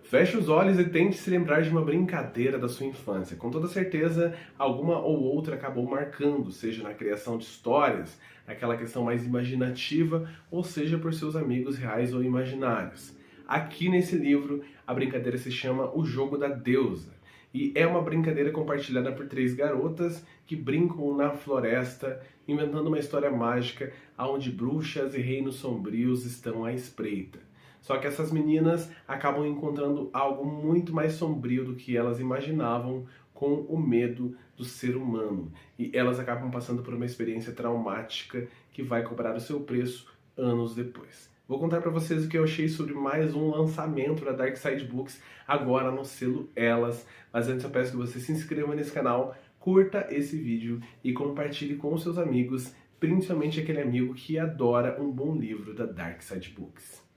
Feche os olhos e tente se lembrar de uma brincadeira da sua infância. Com toda certeza, alguma ou outra acabou marcando, seja na criação de histórias, aquela questão mais imaginativa, ou seja por seus amigos reais ou imaginários. Aqui nesse livro, a brincadeira se chama O Jogo da Deusa. E é uma brincadeira compartilhada por 3 garotas que brincam na floresta, inventando uma história mágica onde bruxas e reinos sombrios estão à espreita. Só que essas meninas acabam encontrando algo muito mais sombrio do que elas imaginavam com o medo do ser humano. E elas acabam passando por uma experiência traumática que vai cobrar o seu preço anos depois. Vou contar para vocês o que eu achei sobre mais um lançamento da Dark Side Books, agora no selo Elas. Mas antes eu peço que você se inscreva nesse canal, curta esse vídeo e compartilhe com os seus amigos, principalmente aquele amigo que adora um bom livro da Dark Side Books.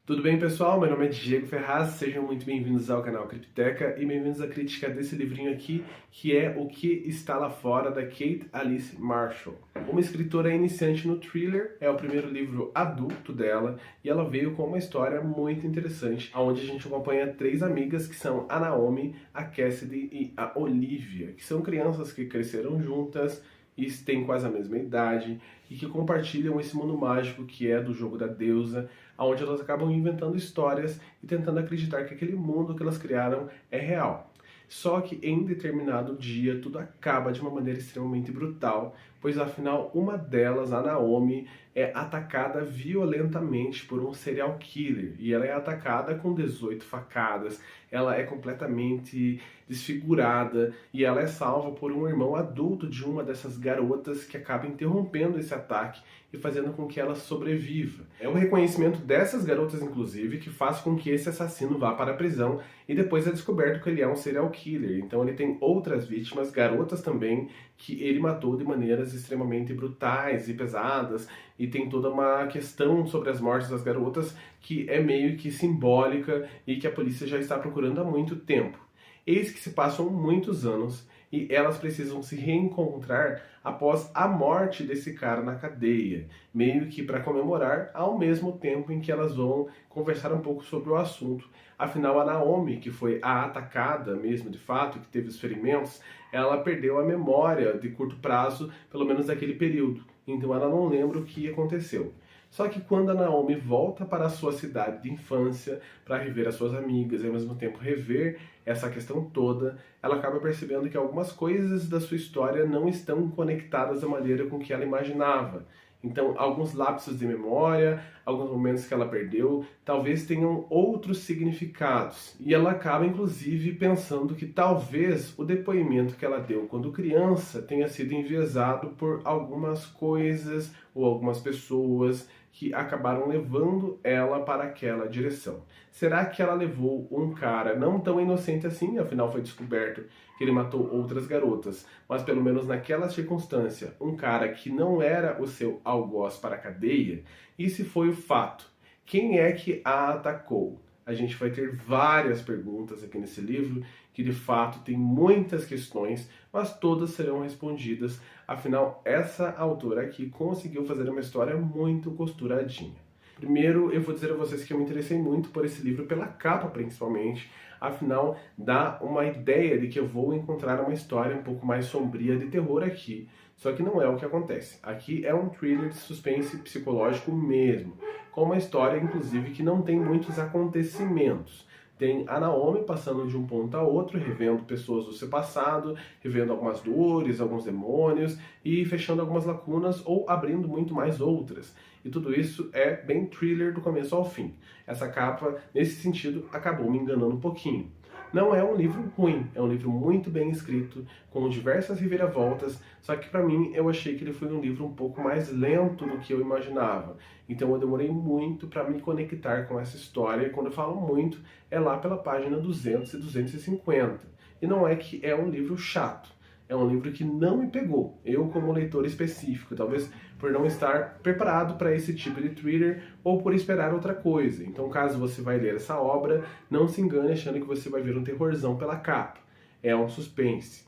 Tudo bem, pessoal? Meu nome é Diego Ferraz, sejam muito bem-vindos ao canal Cripteca e bem-vindos à crítica desse livrinho aqui, que é O Que Está Lá Fora, da Kate Alice Marshall. Uma escritora iniciante no thriller, é o primeiro livro adulto dela, e ela veio com uma história muito interessante, onde a gente acompanha 3 amigas, que são a Naomi, a Cassidy e a Olivia, que são crianças que cresceram juntas, e têm quase a mesma idade, e que compartilham esse mundo mágico que é do Jogo da Deusa, onde elas acabam inventando histórias e tentando acreditar que aquele mundo que elas criaram é real. Só que em determinado dia tudo acaba de uma maneira extremamente brutal, pois afinal uma delas, a Naomi, é atacada violentamente por um serial killer. E ela é atacada com 18 facadas, ela é completamente desfigurada e ela é salva por um irmão adulto de uma dessas garotas que acaba interrompendo esse ataque e fazendo com que ela sobreviva. É o reconhecimento dessas garotas, inclusive, que faz com que esse assassino vá para a prisão e depois é descoberto que ele é um serial killer. Então ele tem outras vítimas, garotas também, que ele matou de maneiras extremamente brutais e pesadas, e tem toda uma questão sobre as mortes das garotas que é meio que simbólica e que a polícia já está procurando há muito tempo. Eis que se passam muitos anos e elas precisam se reencontrar após a morte desse cara na cadeia, meio que para comemorar ao mesmo tempo em que elas vão conversar um pouco sobre o assunto. Afinal, a Naomi, que foi a atacada mesmo de fato, que teve os ferimentos, ela perdeu a memória de curto prazo, pelo menos daquele período, então ela não lembra o que aconteceu. Só que quando a Naomi volta para a sua cidade de infância para rever as suas amigas e ao mesmo tempo rever essa questão toda, ela acaba percebendo que algumas coisas da sua história não estão conectadas da maneira com que ela imaginava. Então, alguns lapsos de memória, alguns momentos que ela perdeu, talvez tenham outros significados. E ela acaba, inclusive, pensando que talvez o depoimento que ela deu quando criança tenha sido enviesado por algumas coisas ou algumas pessoas que acabaram levando ela para aquela direção. Será que ela levou um cara não tão inocente assim, afinal foi descoberto que ele matou outras garotas, mas pelo menos naquela circunstância, um cara que não era o seu algoz para a cadeia? E se foi o fato? Quem é que a atacou? A gente vai ter várias perguntas aqui nesse livro, que de fato tem muitas questões, mas todas serão respondidas. Afinal, essa autora aqui conseguiu fazer uma história muito costuradinha. Primeiro, eu vou dizer a vocês que eu me interessei muito por esse livro, pela capa principalmente. Afinal, dá uma ideia de que eu vou encontrar uma história um pouco mais sombria de terror aqui. Só que não é o que acontece. Aqui é um thriller de suspense psicológico mesmo, com uma história, inclusive, que não tem muitos acontecimentos. Tem a Naomi passando de um ponto a outro, revendo pessoas do seu passado, revendo algumas dores, alguns demônios, e fechando algumas lacunas ou abrindo muito mais outras. E tudo isso é bem thriller do começo ao fim. Essa capa, nesse sentido, acabou me enganando um pouquinho. Não é um livro ruim, é um livro muito bem escrito, com diversas reviravoltas, só que para mim eu achei que ele foi um livro um pouco mais lento do que eu imaginava. Então eu demorei muito para me conectar com essa história, e quando eu falo muito, é lá pela página 200 e 250. E não é que é um livro chato, é um livro que não me pegou, eu como leitor específico, talvez por não estar preparado para esse tipo de thriller ou por esperar outra coisa. Então, caso você vai ler essa obra, não se engane achando que você vai ver um terrorzão pela capa. É um suspense.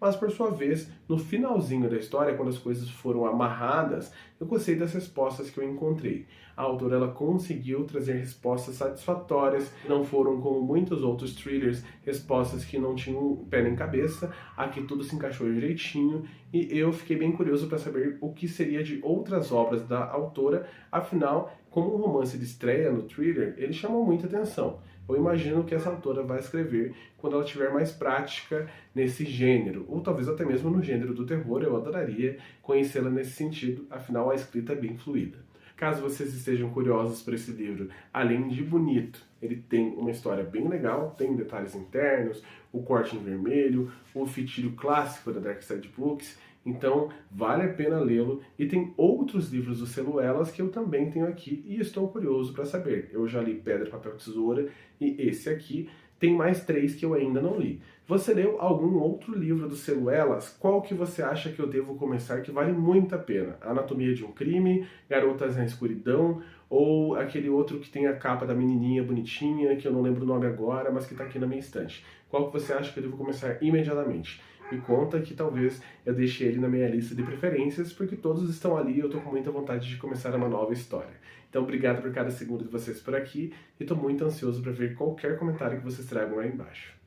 mas por sua vez, no finalzinho da história, quando as coisas foram amarradas, eu gostei das respostas que eu encontrei. A autora ela conseguiu trazer respostas satisfatórias, não foram como muitos outros thrillers, respostas que não tinham pé nem cabeça, aqui tudo se encaixou direitinho e eu fiquei bem curioso para saber o que seria de outras obras da autora, afinal, como um romance de estreia no thriller, ele chamou muita atenção. Eu imagino que essa autora vai escrever quando ela tiver mais prática nesse gênero, ou talvez até mesmo no gênero do terror, eu adoraria conhecê-la nesse sentido, afinal a escrita é bem fluida. Caso vocês estejam curiosos por esse livro, além de bonito, ele tem uma história bem legal, tem detalhes internos, o corte em vermelho, o fitilho clássico da Dark Side Books, então vale a pena lê-lo. E tem outros livros do selo Elas que eu também tenho aqui e estou curioso para saber. Eu já li Pedra, Papel, Tesoura e esse aqui. Tem mais 3 que eu ainda não li. Você leu algum outro livro do selo Elas? Qual que você acha que eu devo começar que vale muito a pena? Anatomia de um Crime, Garotas na Escuridão, ou aquele outro que tem a capa da menininha bonitinha, que eu não lembro o nome agora, mas que está aqui na minha estante. Qual que você acha que eu devo começar imediatamente? Me conta que talvez eu deixe ele na minha lista de preferências, porque todos estão ali e eu estou com muita vontade de começar uma nova história. Então, obrigado por cada segundo de vocês por aqui e estou muito ansioso para ver qualquer comentário que vocês tragam aí embaixo.